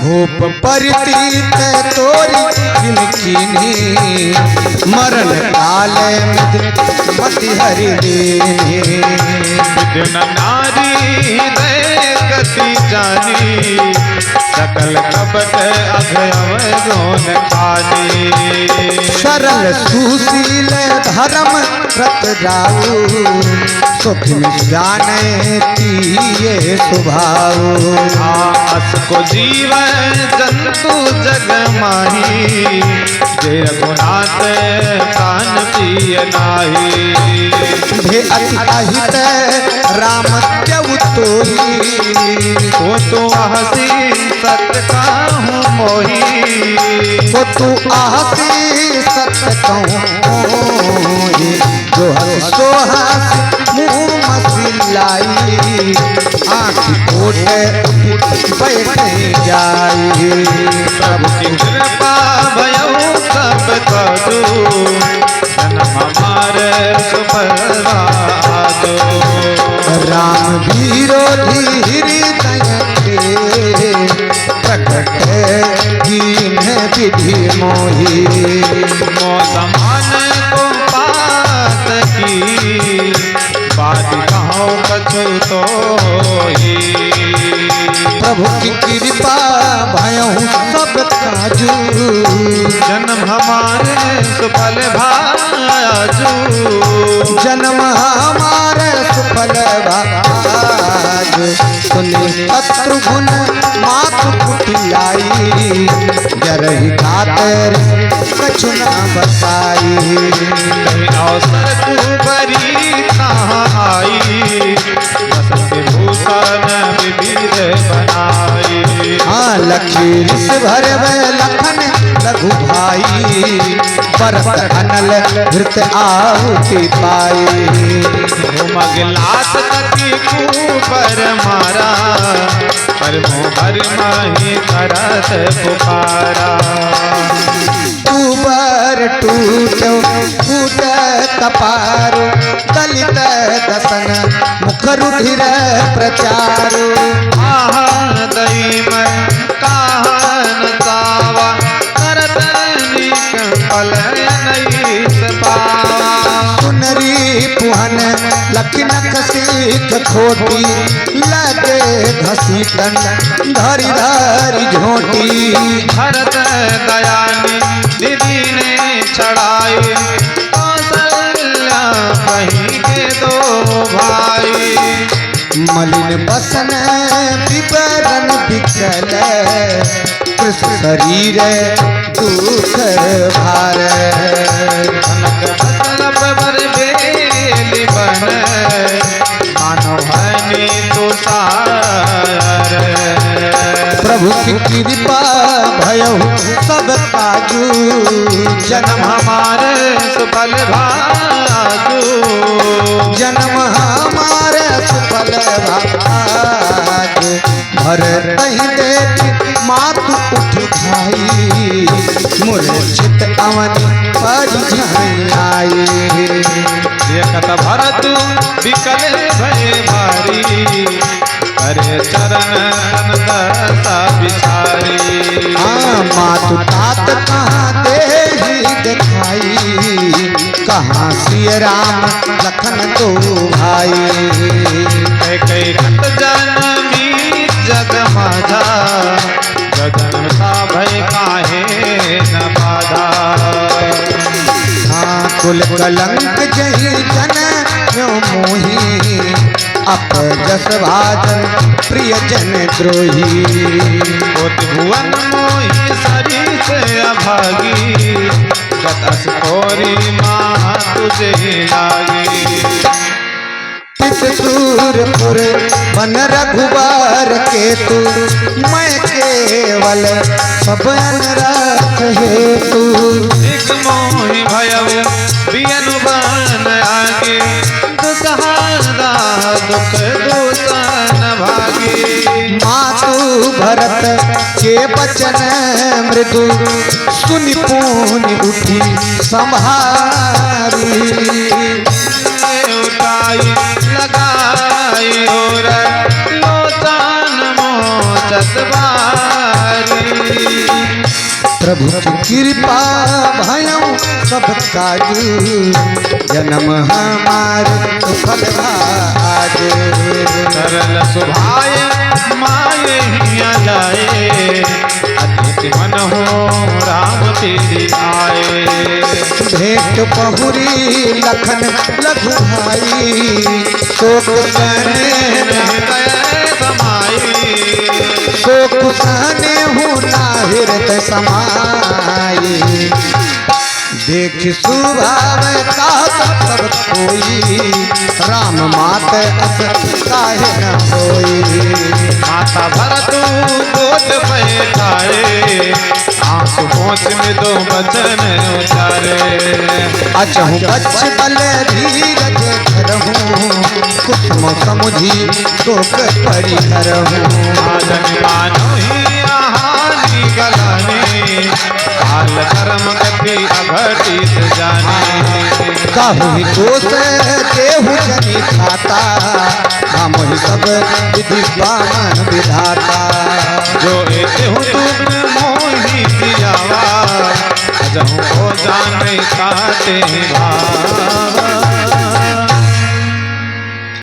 भूप परितीत तोरी किनकिनी मरण काल मति हरि नारी गति जानी सकल कपट अभयव गोन खानी सरल सुशील धर्म व्रत जाऊ सुख जाने तीये स्वभाव आस को जीवन जंतु जग माही जे रघुनाथ कान पिय नाही भे अति अहित राम त्यउ तोही को तो हसी सत्य कहूँ मोही को तू आहसी सत्य कहूँ जो हंस सो हंस मुँह मसिलाई आँख कोट बैठ जाई प्रभु की कृपा भयऊ सब कदू जन्म हमारे सुपरवादो राम विरोधी हृदय के प्रकट कीन विधि मोही मौसमान को पात की बात कहो कछु तो प्रभु की कृपा भयहु सब काजू जन्म हमारे सुफल भाजू जन्म हमारे सुफल भाजू सुने शत्रुघ्न मातु कुटिलाई जरहि खातिर कछु न बताई अवसर कुबरी कहाँ आई बसंत भूषण विविध बनाई हाँ लकीर से भर लखन लघु भाई परत अनल धृत आहुति पाई मगलात तकी कुबर मारा पर मोहर माही करत पुकारा कुबर टूटो फूट कपारो दलित दसन मुख रुधिर प्रचारो आहा दैम काहन चावा करत निकल नहीं सपावा सुनरी पुहन लखनक सीख खोटी लगे घसी दंड धरी धरी झोटी भरत दयानी दीदी ने चढ़ाई कौशल्या कहीं के दो भाई मलिन बसन विवरण विकल कृष्ण शरीर दुख भार कनक बसलब बर बेली बन मानो हनी तुषार प्रभु की कृपा भयहु सब काजू जन्म हमारे सुफल भाजू जन्म हमारे सुफल भाजू भर तही देख मातु उठ भाई मूर्छित अवनि परिझाई आई देखत भरत विकल भय भारी करे चरण दशा बिचारी हाँ मातु तात कहाँ दे दिखाई कहाँ सिय राम लखन दो भाई कई कत जनमी जग माझा गगन सा भय काहे न बाधा हाँ कुल कलंक जही जन यो मोही अप जस भाजन प्रिय जन द्रोही होत भुवन मोहि सरी से अभागी गतस कोरी माँ तुझे लागी सूरपुर बन रघुबर के तू मैं केवल सब रख हे तू एक मोहि भयव बियन बन आगे दुसहारा दुख दूषण भागी मातु भरत के बचन मृदु सुनि पुनि उठी संभारी उठाई लगाई और लोचन मोचत बारी प्रभु की कृपा भयऊ सब काज जन्म हमार सुफल आज सरल सुभाय माये हिया लाए अतिथि मन हो राम तेरी आए भेंट पहुरी लखन लघु भाई शोक सने शोक सने हूँ ना हृदय समाई देख स्वभाव का सब कोई राम मात अस काहे न होई माता भरतु गोद बैठाए आंसू पहुँच में दो बचन उतारे अचहु बच बल धीरज धरहूँ कुछ समुझी शोक परिहरहूँ आदन मानो ही आहानी गलाने काल कर्म गति अघटित जाने काहू ही दोष देहु जनी खाता हम ही सब विधि बामन विधाता जो एहु तुम मोहि दियावा जहु को जाने काटे भाव